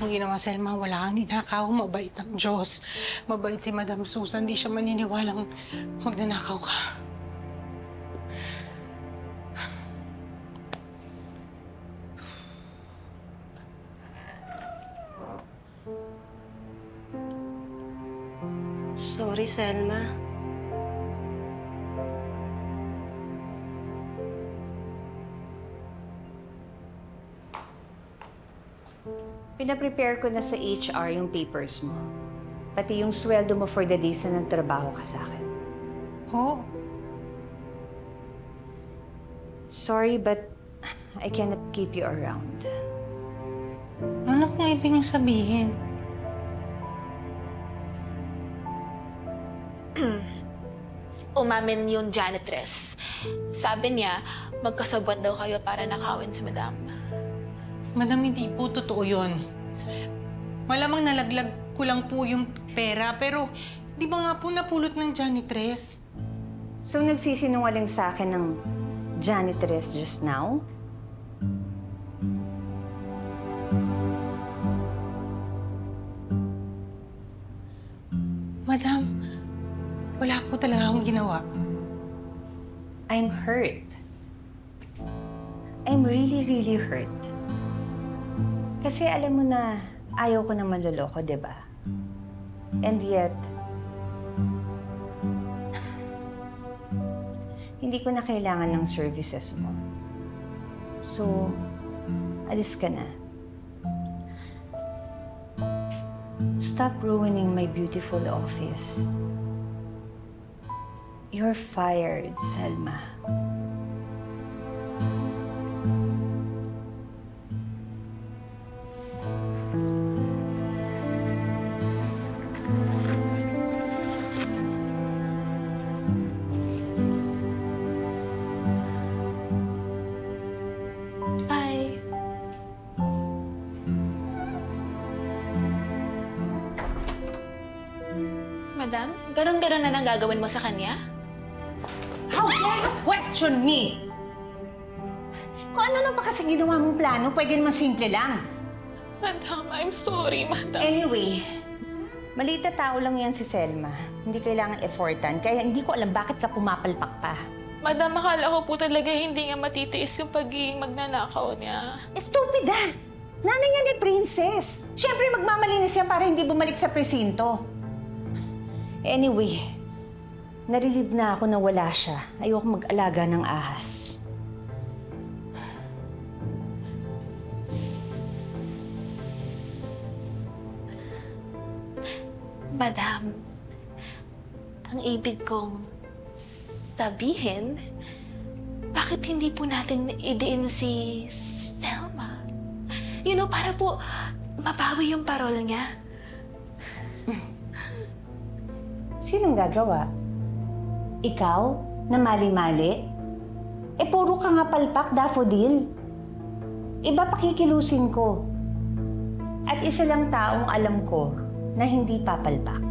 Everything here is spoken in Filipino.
akong ginawa, Selma. Wala kang ninakaw. Mabait ang Diyos. Mabait si Madam Susan. Hindi siya maniniwalang magnanakaw ka. Sorry, Selma. Pinaprepare ko na sa HR yung papers mo. Pati yung sweldo mo for the days na nagtrabaho ka sa akin. Oh, Sorry, but I cannot keep you around. ano pong ibig niyong sabihin? Umamin yung janitress. Sabi niya, magkasabwat daw kayo para nakawin si Madam. Madam, hindi po totoo yun. Malamang nalaglag ko lang po yung pera, pero di ba nga po napulot ng janitress? So nagsisinungaling sa akin ng janitress just now? Madam, wala po talaga akong ginawa. I'm hurt. I'm really, really hurt. Kasi alam mo na ayaw ko na manloloko, di ba? And yet, hindi ko na kailangan ng services mo. So, alis ka na. Stop ruining my beautiful office. You're fired, Selma. Bye. Madam, ganun-ganun na nang gagawin mo sa kanya? How dare you question me? Kung ano lang pa kasi ginawa mong plano, pwede naman simple lang. Madam, I'm sorry, Madam. Anyway, maliit na tao lang yan si Selma. Hindi kailangan effortan, kaya hindi ko alam bakit ka pumapalpak pa. Madam, akala ko po talaga hindi nga matitiis yung pagiging magnanakaw niya. Stupid ah! Nanay niya ni Princess. Siyempre magmamalinis yan para hindi bumalik sa presinto. Anyway, narelieve na ako na wala siya. Ayoko mag-alaga ng ahas. Madam, ang ibig kong sabihin, bakit hindi po natin idiin si Selma? You know, para po mabawi yung parol niya. Sinong gagawa? Ikaw? Na mali-mali? Eh, puro ka nga palpak, daffodil. Iba pakikilusin ko. At isa lang taong alam ko na hindi papalpak.